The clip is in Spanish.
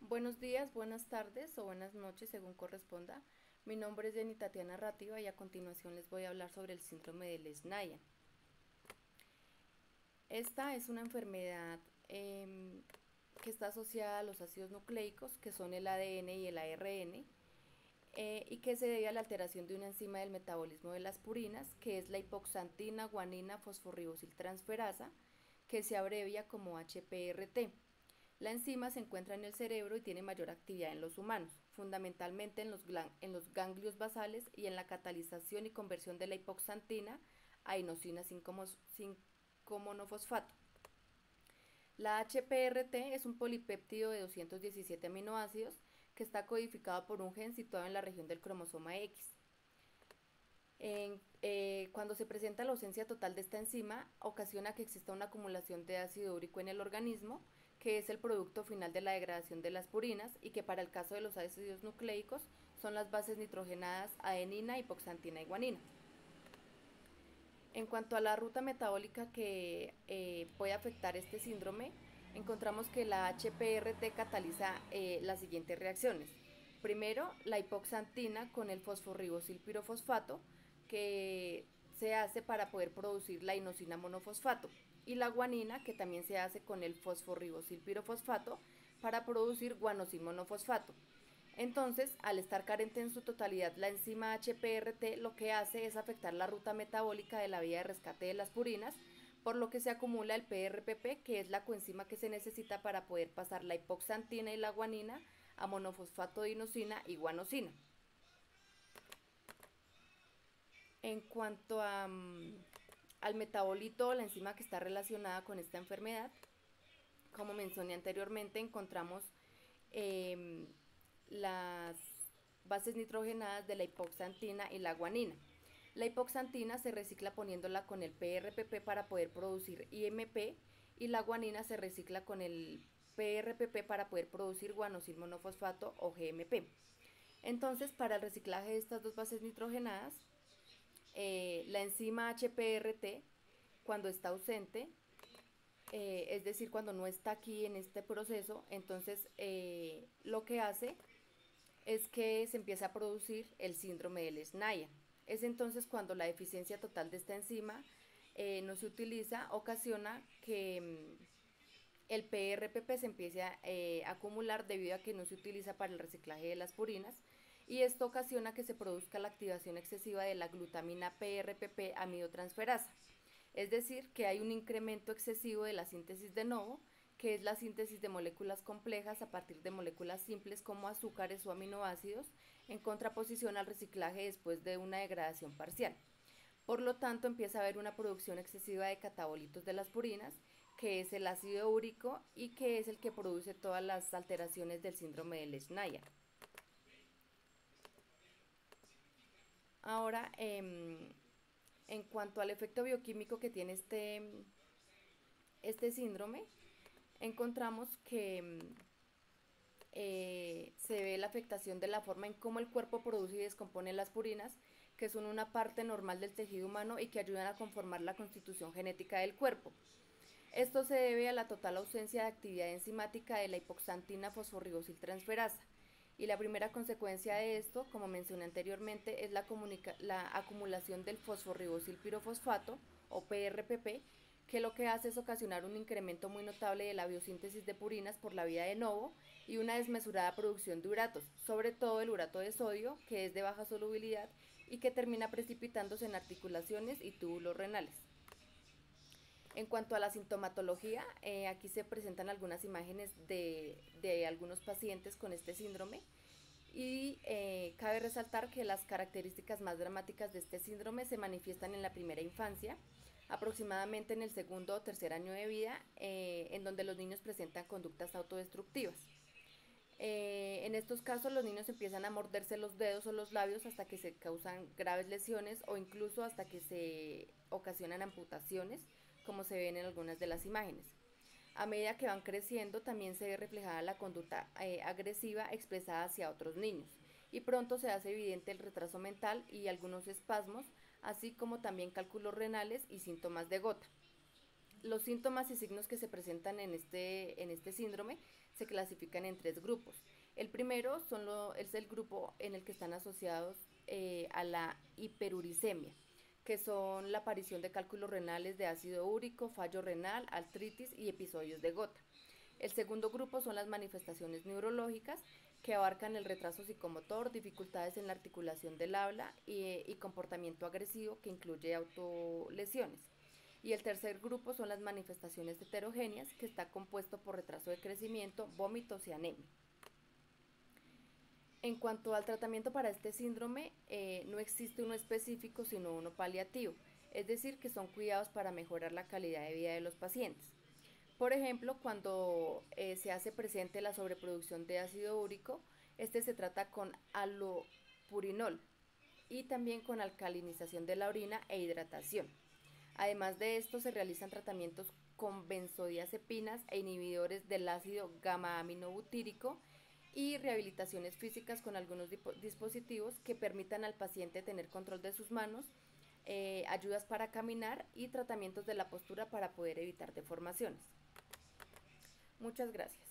Buenos días, buenas tardes o buenas noches según corresponda. Mi nombre es Jenny Tatiana Rativa y a continuación les voy a hablar sobre el síndrome de Lesnaia. Esta es una enfermedad que está asociada a los ácidos nucleicos, que son el ADN y el ARN, y que se debe a la alteración de una enzima del metabolismo de las purinas, que es la hipoxantina guanina fosforribosiltransferasa, que se abrevia como HPRT. La enzima se encuentra en el cerebro y tiene mayor actividad en los humanos, fundamentalmente en los ganglios basales y en la catalización y conversión de la hipoxantina a inosina 5-monofosfato. La HPRT es un polipéptido de 217 aminoácidos que está codificado por un gen situado en la región del cromosoma X. Cuando se presenta la ausencia total de esta enzima, ocasiona que exista una acumulación de ácido úrico en el organismo, que es el producto final de la degradación de las purinas y que para el caso de los ácidos nucleicos son las bases nitrogenadas adenina, hipoxantina y guanina. En cuanto a la ruta metabólica que puede afectar este síndrome, encontramos que la HPRT cataliza las siguientes reacciones. Primero, la hipoxantina con el fosforribosilpirofosfato, que se hace para poder producir la inosina monofosfato, y la guanina, que también se hace con el fosforribosilpirofosfato para producir guanosilmonofosfato. Entonces, al estar carente en su totalidad la enzima HPRT, lo que hace es afectar la ruta metabólica de la vía de rescate de las purinas, por lo que se acumula el PRPP, que es la coenzima que se necesita para poder pasar la hipoxantina y la guanina a monofosfato de inosina y guanosina. En cuanto al metabolito, la enzima que está relacionada con esta enfermedad, como mencioné anteriormente, encontramos eh, las bases nitrogenadas de la hipoxantina y la guanina. La hipoxantina se recicla poniéndola con el PRPP para poder producir IMP y la guanina se recicla con el PRPP para poder producir guanosilmonofosfato o GMP. Entonces, para el reciclaje de estas dos bases nitrogenadas, la enzima HPRT, cuando está ausente, es decir, cuando no está aquí en este proceso, entonces lo que hace es que se empieza a producir el síndrome de Lesnaia. Es entonces cuando la deficiencia total de esta enzima no se utiliza, ocasiona que el PRPP se empiece a acumular debido a que no se utiliza para el reciclaje de las purinas, y esto ocasiona que se produzca la activación excesiva de la glutamina PRPP amidotransferasa. Es decir, que hay un incremento excesivo de la síntesis de novo, que es la síntesis de moléculas complejas a partir de moléculas simples como azúcares o aminoácidos, en contraposición al reciclaje después de una degradación parcial. Por lo tanto, empieza a haber una producción excesiva de catabolitos de las purinas, que es el ácido úrico y que es el que produce todas las alteraciones del síndrome de Leschnaia. Ahora, en cuanto al efecto bioquímico que tiene este síndrome, encontramos que se ve la afectación de la forma en cómo el cuerpo produce y descompone las purinas, que son una parte normal del tejido humano y que ayudan a conformar la constitución genética del cuerpo. Esto se debe a la total ausencia de actividad enzimática de la hipoxantina fosforribosiltransferasa. Y la primera consecuencia de esto, como mencioné anteriormente, es la acumulación del fosforribosilpirofosfato o PRPP, que lo que hace es ocasionar un incremento muy notable de la biosíntesis de purinas por la vía de novo y una desmesurada producción de uratos, sobre todo el urato de sodio, que es de baja solubilidad y que termina precipitándose en articulaciones y túbulos renales. En cuanto a la sintomatología, aquí se presentan algunas imágenes de algunos pacientes con este síndrome y cabe resaltar que las características más dramáticas de este síndrome se manifiestan en la primera infancia, aproximadamente en el segundo o tercer año de vida, en donde los niños presentan conductas autodestructivas. En estos casos los niños empiezan a morderse los dedos o los labios hasta que se causan graves lesiones o incluso hasta que se ocasionan amputaciones, como se ven en algunas de las imágenes. A medida que van creciendo también se ve reflejada la conducta agresiva expresada hacia otros niños y pronto se hace evidente el retraso mental y algunos espasmos, así como también cálculos renales y síntomas de gota. Los síntomas y signos que se presentan en este síndrome se clasifican en tres grupos. El primero es el grupo en el que están asociados a la hiperuricemia, que son la aparición de cálculos renales de ácido úrico, fallo renal, artritis y episodios de gota. El segundo grupo son las manifestaciones neurológicas, que abarcan el retraso psicomotor, dificultades en la articulación del habla y comportamiento agresivo, que incluye autolesiones. Y el tercer grupo son las manifestaciones heterogéneas, que está compuesto por retraso de crecimiento, vómitos y anemia. En cuanto al tratamiento para este síndrome, no existe uno específico, sino uno paliativo, es decir, que son cuidados para mejorar la calidad de vida de los pacientes. Por ejemplo, cuando se hace presente la sobreproducción de ácido úrico, este se trata con allopurinol y también con alcalinización de la orina e hidratación. Además de esto, se realizan tratamientos con benzodiazepinas e inhibidores del ácido gamma-aminobutírico y rehabilitaciones físicas con algunos dispositivos que permitan al paciente tener control de sus manos, ayudas para caminar y tratamientos de la postura para poder evitar deformaciones. Muchas gracias.